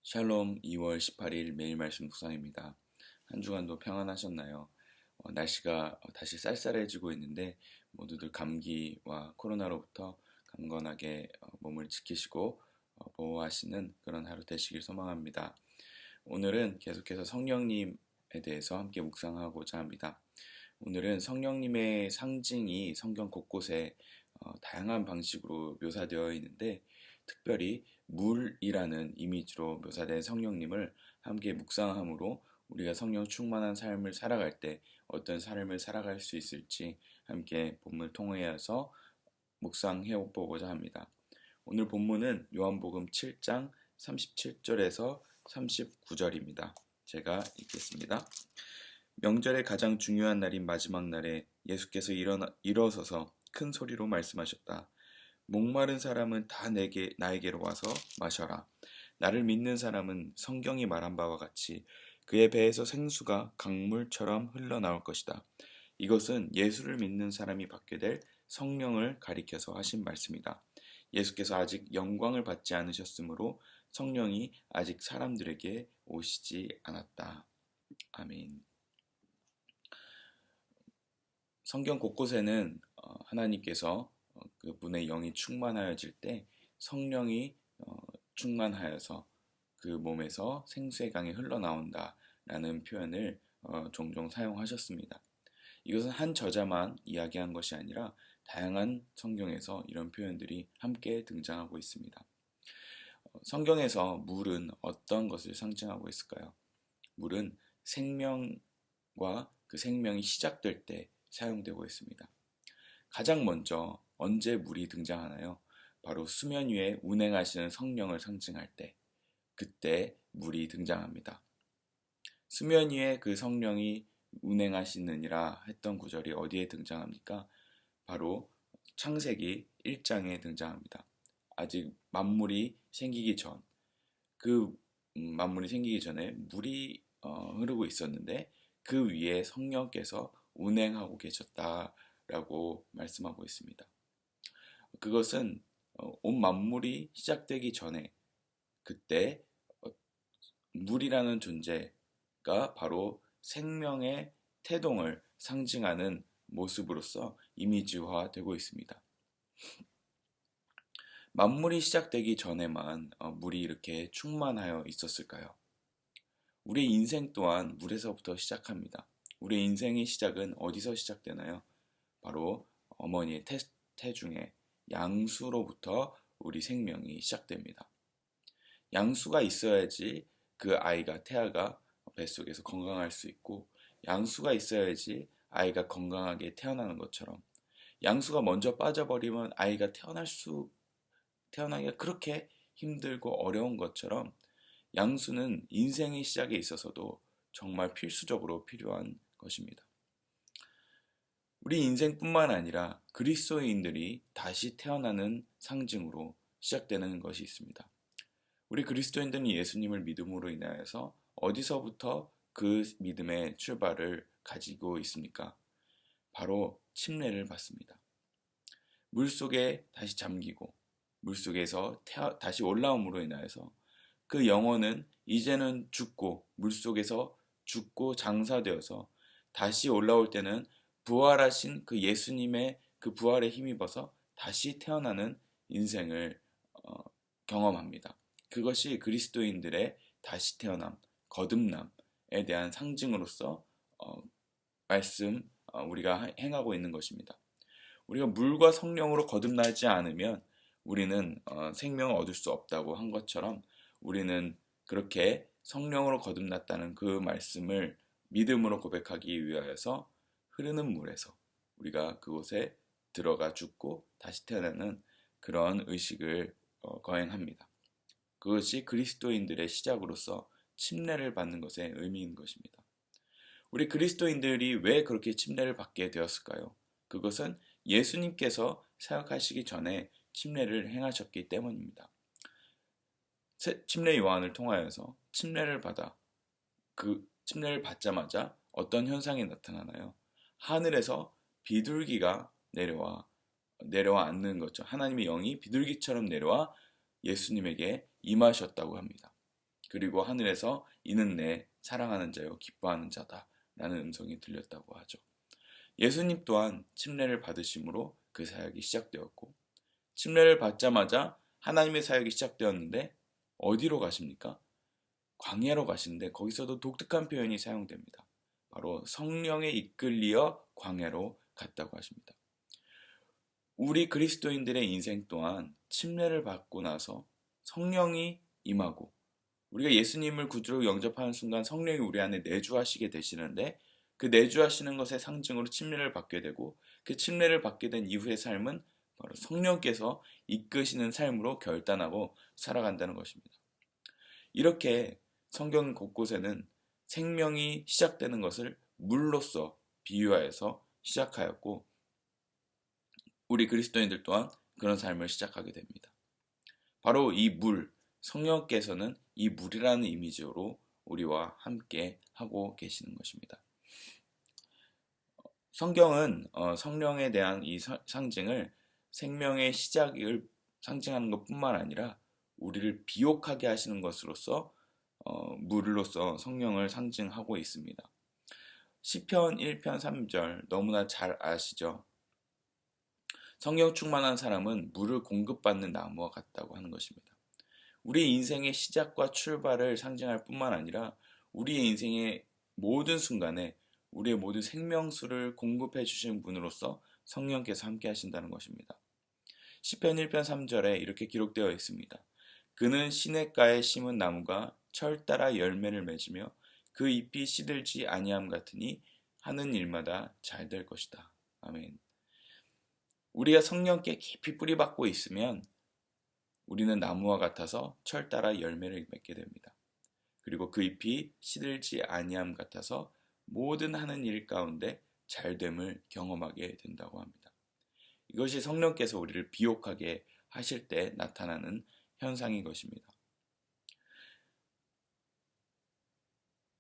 샬롬 2월 18일 매일 말씀 묵상입니다. 한 주간도 평안하셨나요? 날씨가 다시 쌀쌀해지고 있는데 모두들 감기와 코로나로부터 강건하게 몸을 지키시고 보호하시는 그런 하루 되시길 소망합니다. 오늘은 계속해서 성령님에 대해서 함께 묵상하고자 합니다. 오늘은 성령님의 상징이 성경 곳곳에 다양한 방식으로 묘사되어 있는데 특별히 물이라는 이미지로 묘사된 성령님을 함께 묵상함으로 우리가 성령 충만한 삶을 살아갈 때 어떤 삶을 살아갈 수 있을지 함께 본문을 통해서 묵상해 보고자 합니다. 오늘 본문은 요한복음 7장 37절에서 39절입니다. 제가 읽겠습니다. 명절의 가장 중요한 날인 마지막 날에 예수께서 일어서서 큰 소리로 말씀하셨다. 목마른 사람은 다 나에게로 와서 마셔라. 나를 믿는 사람은 성경이 말한 바와 같이 그의 배에서 생수가 강물처럼 흘러나올 것이다. 이것은 예수를 믿는 사람이 받게 될 성령을 가리켜서 하신 말씀이다. 예수께서 아직 영광을 받지 않으셨으므로 성령이 아직 사람들에게 오시지 않았다. 아멘. 성경 곳곳에는 하나님께서 그분의 영이 충만하여질 때 성령이 충만하여서 그 몸에서 생수의 강이 흘러나온다라는 표현을 종종 사용하셨습니다. 이것은 한 저자만 이야기한 것이 아니라 다양한 성경에서 이런 표현들이 함께 등장하고 있습니다. 성경에서 물은 어떤 것을 상징하고 있을까요? 물은 생명과 그 생명이 시작될 때 사용되고 있습니다. 가장 먼저 언제 물이 등장하나요? 바로 수면 위에 운행하시는 성령을 상징할 때, 그때 물이 등장합니다. 수면 위에 그 성령이 운행하시느니라 했던 구절이 어디에 등장합니까? 바로 창세기 1장에 등장합니다. 아직 만물이 생기기 전, 만물이 생기기 전에 물이 흐르고 있었는데 그 위에 성령께서 운행하고 계셨다라고 말씀하고 있습니다. 그것은 온 만물이 시작되기 전에 그때 물이라는 존재가 바로 생명의 태동을 상징하는 모습으로서 이미지화되고 있습니다. 만물이 시작되기 전에만 물이 이렇게 충만하여 있었을까요? 우리 인생 또한 물에서부터 시작합니다. 우리 인생의 시작은 어디서 시작되나요? 바로 어머니의 태중에 양수로부터 우리 생명이 시작됩니다. 양수가 있어야지 그 태아가 뱃속에서 건강할 수 있고 양수가 있어야지 아이가 건강하게 태어나는 것처럼 양수가 먼저 빠져버리면 아이가 태어나기가 그렇게 힘들고 어려운 것처럼 양수는 인생의 시작에 있어서도 정말 필수적으로 필요한 것입니다. 우리 인생뿐만 아니라 그리스도인들이 다시 태어나는 상징으로 시작되는 것이 있습니다. 우리 그리스도인들은 예수님을 믿음으로 인하여서 어디서부터 그 믿음의 출발을 가지고 있습니까? 바로 침례를 받습니다. 물속에 다시 잠기고 물속에서 다시 올라옴으로 인하여서 그 영혼은 이제는 죽고 물속에서 죽고 장사되어서 다시 올라올 때는 부활하신 그 예수님의 그 부활에 힘입어서 다시 태어나는 인생을 경험합니다. 그것이 그리스도인들의 다시 태어남, 거듭남에 대한 상징으로서 우리가 행하고 있는 것입니다. 우리가 물과 성령으로 거듭나지 않으면 우리는 생명을 얻을 수 없다고 한 것처럼 우리는 그렇게 성령으로 거듭났다는 그 말씀을 믿음으로 고백하기 위하여서 흐르는 물에서 우리가 그곳에 들어가 죽고 다시 태어나는 그런 의식을 거행합니다. 그것이 그리스도인들의 시작으로서 침례를 받는 것의 의미인 것입니다. 우리 그리스도인들이 왜 그렇게 침례를 받게 되었을까요? 그것은 예수님께서 사역하시기 전에 침례를 행하셨기 때문입니다. 침례 요한을 통하여서 침례를 받자마자 어떤 현상이 나타나나요? 하늘에서 비둘기가 내려와 앉는 거죠. 하나님의 영이 비둘기처럼 내려와 예수님에게 임하셨다고 합니다. 그리고 하늘에서 이는 내 사랑하는 자요 기뻐하는 자다 라는 음성이 들렸다고 하죠. 예수님 또한 침례를 받으심으로 그 사역이 시작되었고, 침례를 받자마자 하나님의 사역이 시작되었는데 어디로 가십니까? 광야로 가시는데 거기서도 독특한 표현이 사용됩니다. 바로 성령에 이끌리어 광야로 갔다고 하십니다. 우리 그리스도인들의 인생 또한 침례를 받고 나서 성령이 임하고, 우리가 예수님을 구주로 영접하는 순간 성령이 우리 안에 내주하시게 되시는데, 그 내주하시는 것의 상징으로 침례를 받게 되고, 그 침례를 받게 된 이후의 삶은 바로 성령께서 이끄시는 삶으로 결단하고 살아간다는 것입니다. 이렇게 성경 곳곳에는 생명이 시작되는 것을 물로써 비유하여서 시작하였고, 우리 그리스도인들 또한 그런 삶을 시작하게 됩니다. 바로 이 물, 성령께서는 이 물이라는 이미지로 우리와 함께 하고 계시는 것입니다. 성경은 성령에 대한 이 상징을 생명의 시작을 상징하는 것뿐만 아니라 우리를 비옥하게 하시는 것으로서 물로서 성령을 상징하고 있습니다. 시편 1편 3절 너무나 잘 아시죠? 성령 충만한 사람은 물을 공급받는 나무와 같다고 하는 것입니다. 우리 인생의 시작과 출발을 상징할 뿐만 아니라 우리의 인생의 모든 순간에 우리의 모든 생명수를 공급해 주시는 분으로서 성령께서 함께 하신다는 것입니다. 시편 1편 3절에 이렇게 기록되어 있습니다. 그는 시냇가에 심은 나무가 철 따라 열매를 맺으며 그 잎이 시들지 아니함 같으니 하는 일마다 잘 될 것이다. 아멘. 우리가 성령께 깊이 뿌리박고 있으면 우리는 나무와 같아서 철 따라 열매를 맺게 됩니다. 그리고 그 잎이 시들지 아니함 같아서 모든 하는 일 가운데 잘됨을 경험하게 된다고 합니다. 이것이 성령께서 우리를 비옥하게 하실 때 나타나는 현상인 것입니다.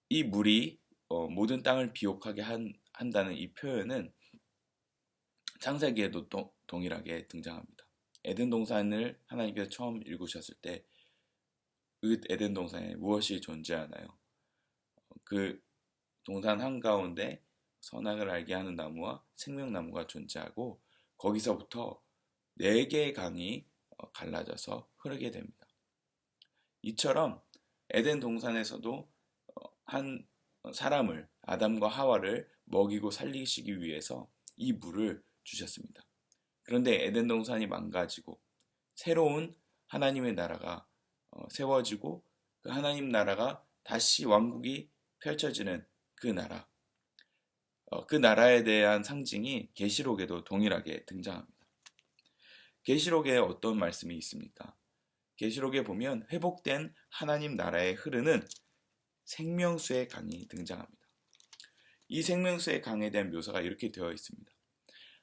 이 물이 모든 땅을 비옥하게 한다는 이 표현은 창세기에도 동일하게 등장합니다. 에덴 동산을 하나님께서 처음 일구셨을 때 그 에덴 동산에 무엇이 존재하나요? 그 동산 한가운데 선악을 알게 하는 나무와 생명나무가 존재하고 거기서부터 4개의 강이 갈라져서 흐르게 됩니다. 이처럼 에덴 동산에서도 한 사람을, 아담과 하와를 먹이고 살리시기 위해서 이 물을 주셨습니다. 그런데 에덴 동산이 망가지고 새로운 하나님의 나라가 세워지고 그 하나님 나라가 다시 왕국이 펼쳐지는 그 나라, 그 나라에 대한 상징이 계시록에도 동일하게 등장합니다. 계시록에 어떤 말씀이 있습니까? 계시록에 보면 회복된 하나님 나라에 흐르는 생명수의 강이 등장합니다. 이 생명수의 강에 대한 묘사가 이렇게 되어 있습니다.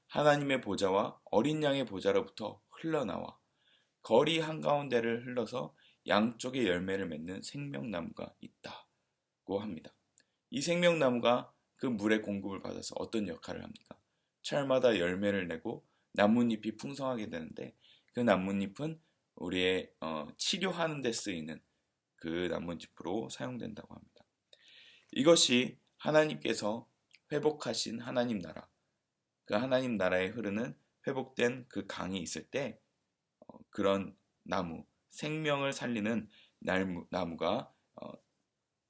하나님의 보좌와 어린 양의 보좌로부터 흘러나와 거리 한가운데를 흘러서 양쪽에 열매를 맺는 생명나무가 있다고 합니다. 이 생명나무가 그 물의 공급을 받아서 어떤 역할을 합니까? 철마다 열매를 내고 나뭇잎이 풍성하게 되는데 그 나뭇잎은 우리의 치료하는 데 쓰이는 그 나뭇잎으로 사용된다고 합니다. 이것이 하나님께서 회복하신 하나님 나라, 그 하나님 나라에 흐르는 회복된 그 강이 있을 때 그런 나무, 생명을 살리는 나무가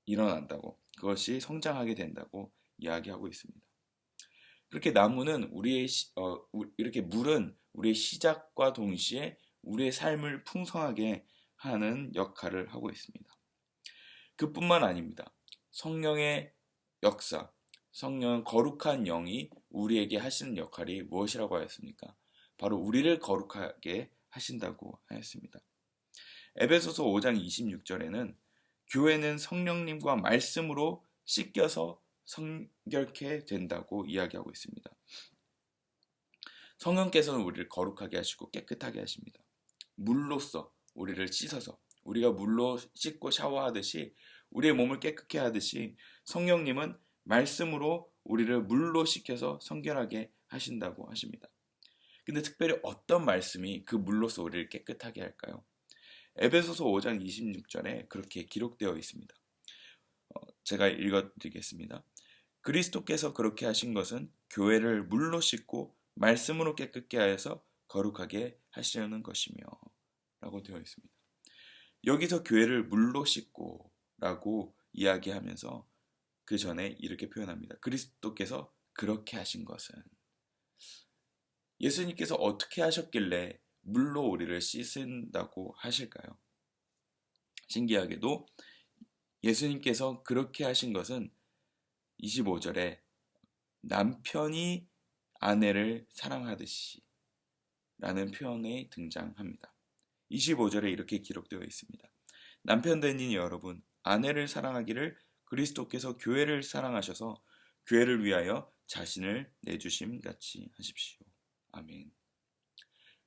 일어난다고, 그것이 성장하게 된다고 이야기하고 있습니다. 그렇게 나무는 이렇게 물은 우리의 시작과 동시에 우리의 삶을 풍성하게 하는 역할을 하고 있습니다. 그뿐만 아닙니다. 성령의 역사, 성령 거룩한 영이 우리에게 하시는 역할이 무엇이라고 하였습니까? 바로 우리를 거룩하게 하신다고 하였습니다. 에베소서 5장 26절에는 교회는 성령님과 말씀으로 씻겨서 성결케 된다고 이야기하고 있습니다. 성령께서는 우리를 거룩하게 하시고 깨끗하게 하십니다. 물로써 우리를 씻어서, 우리가 물로 씻고 샤워하듯이 우리의 몸을 깨끗게 하듯이 성령님은 말씀으로 우리를 물로 씻겨서 성결하게 하신다고 하십니다. 근데 특별히 어떤 말씀이 그 물로써 우리를 깨끗하게 할까요? 에베소서 5장 26절에 그렇게 기록되어 있습니다. 제가 읽어드리겠습니다. 그리스도께서 그렇게 하신 것은 교회를 물로 씻고 말씀으로 깨끗게 하여서 거룩하게 하시려는 것이며 라고 되어 있습니다. 여기서 교회를 물로 씻고 라고 이야기하면서 그 전에 이렇게 표현합니다. 그리스도께서 그렇게 하신 것은, 예수님께서 어떻게 하셨길래 물로 우리를 씻는다고 하실까요? 신기하게도 예수님께서 그렇게 하신 것은 25절에 남편이 아내를 사랑하듯이 라는 표현이 등장합니다. 25절에 이렇게 기록되어 있습니다. 남편 되는 여러분, 아내를 사랑하기를 그리스도께서 교회를 사랑하셔서 교회를 위하여 자신을 내주심 같이 하십시오. 아멘.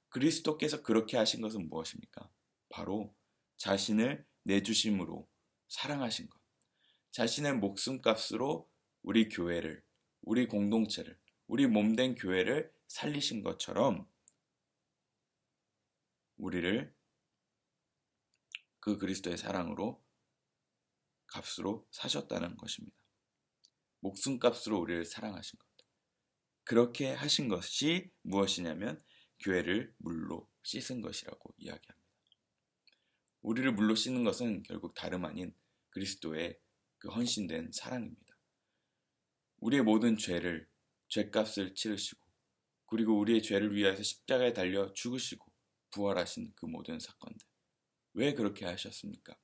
그리스도께서 그렇게 하신 것은 무엇입니까? 바로 자신을 내주심으로 사랑하신 것. 자신의 목숨값으로 우리 교회를, 우리 공동체를, 우리 몸된 교회를 살리신 것처럼 우리를 그 그리스도의 사랑으로 값으로 사셨다는 것입니다. 목숨값으로 우리를 사랑하신 것. 그렇게 하신 것이 무엇이냐면 교회를 물로 씻은 것이라고 이야기합니다. 우리를 물로 씻는 것은 결국 다름 아닌 그리스도의 그 헌신된 사랑입니다. 우리의 모든 죄를, 죄값을 치르시고, 그리고 우리의 죄를 위하여서 십자가에 달려 죽으시고 부활하신 그 모든 사건들. 왜 그렇게 하셨습니까?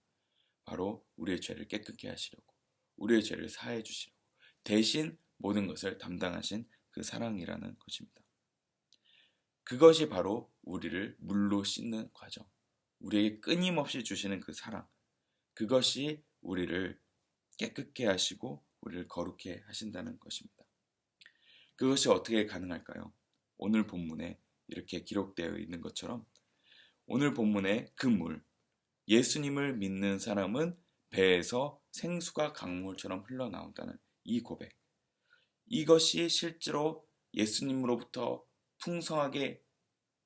바로 우리의 죄를 깨끗게 하시려고, 우리의 죄를 사해 주시려고, 대신 모든 것을 담당하신 그 사랑이라는 것입니다. 그것이 바로 우리를 물로 씻는 과정, 우리에게 끊임없이 주시는 그 사랑, 그것이 우리를 깨끗게 하시고 우리를 거룩해 하신다는 것입니다. 그것이 어떻게 가능할까요? 오늘 본문에 이렇게 기록되어 있는 것처럼 오늘 본문의 그 물, 예수님을 믿는 사람은 배에서 생수가 강물처럼 흘러나온다는 이 고백, 이것이 실제로 예수님으로부터 풍성하게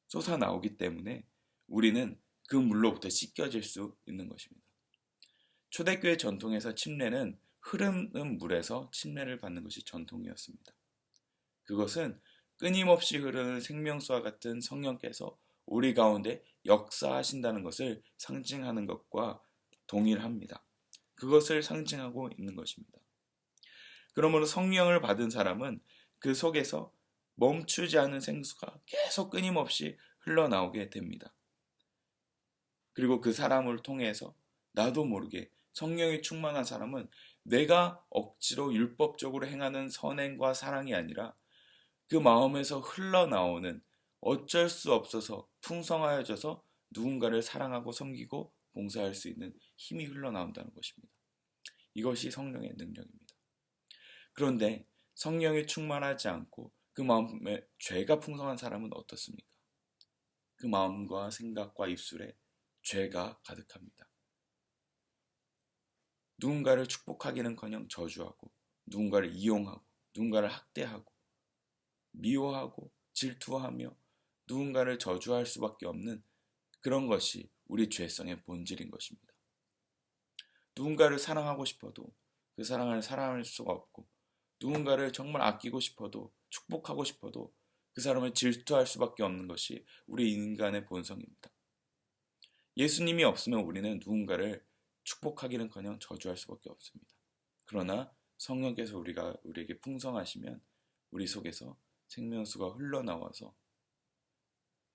솟아나오기 때문에 우리는 그 물로부터 씻겨질 수 있는 것입니다. 초대교회 전통에서 침례는 흐르는 물에서 침례를 받는 것이 전통이었습니다. 그것은 끊임없이 흐르는 생명수와 같은 성령께서 우리 가운데 역사하신다는 것을 상징하는 것과 동일합니다. 그것을 상징하고 있는 것입니다. 그러므로 성령을 받은 사람은 그 속에서 멈추지 않은 생수가 계속 끊임없이 흘러나오게 됩니다. 그리고 그 사람을 통해서 나도 모르게 성령이 충만한 사람은 내가 억지로 율법적으로 행하는 선행과 사랑이 아니라 그 마음에서 흘러나오는 어쩔 수 없어서 풍성하여져서 누군가를 사랑하고 섬기고 봉사할 수 있는 힘이 흘러나온다는 것입니다. 이것이 성령의 능력입니다. 그런데 성령이 충만하지 않고 그 마음에 죄가 풍성한 사람은 어떻습니까? 그 마음과 생각과 입술에 죄가 가득합니다. 누군가를 축복하기는커녕 저주하고, 누군가를 이용하고, 누군가를 학대하고, 미워하고, 질투하며 누군가를 저주할 수밖에 없는 그런 것이 우리 죄성의 본질인 것입니다. 누군가를 사랑하고 싶어도 그 사랑을 사랑할 수가 없고, 누군가를 정말 아끼고 싶어도, 축복하고 싶어도 그 사람을 질투할 수밖에 없는 것이 우리 인간의 본성입니다. 예수님이 없으면 우리는 누군가를 축복하기는커녕 저주할 수밖에 없습니다. 그러나 성령께서 우리에게 풍성하시면 우리 속에서 생명수가 흘러나와서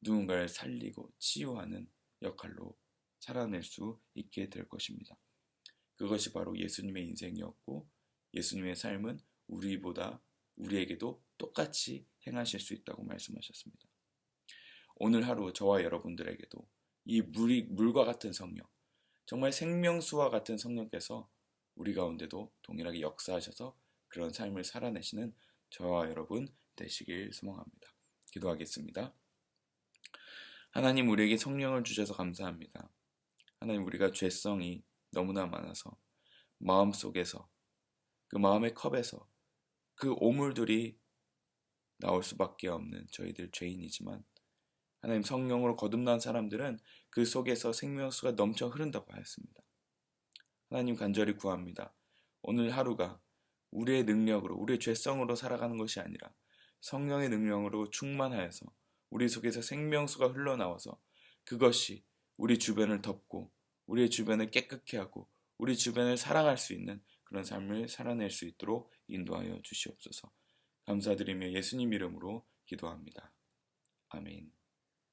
누군가를 살리고 치유하는 역할로 살아낼 수 있게 될 것입니다. 그것이 바로 예수님의 인생이었고, 예수님의 삶은 우리에게도 똑같이 행하실 수 있다고 말씀하셨습니다. 오늘 하루 저와 여러분들에게도 이 물과 같은 성령, 정말 생명수와 같은 성령께서 우리 가운데도 동일하게 역사하셔서 그런 삶을 살아내시는 저와 여러분 되시길 소망합니다. 기도하겠습니다. 하나님, 우리에게 성령을 주셔서 감사합니다. 하나님, 우리가 죄성이 너무나 많아서 마음속에서, 그 마음의 컵에서 그 오물들이 나올 수밖에 없는 저희들 죄인이지만, 하나님 성령으로 거듭난 사람들은 그 속에서 생명수가 넘쳐 흐른다고 하였습니다. 하나님 간절히 구합니다. 오늘 하루가 우리의 능력으로, 우리의 죄성으로 살아가는 것이 아니라 성령의 능력으로 충만하여서 우리 속에서 생명수가 흘러나와서 그것이 우리 주변을 덮고 우리의 주변을 깨끗게 하고 우리 주변을 사랑할 수 있는 그런 삶을 살아낼 수 있도록 인도하여 주시옵소서. 감사드리며 예수님 이름으로 기도합니다. 아멘.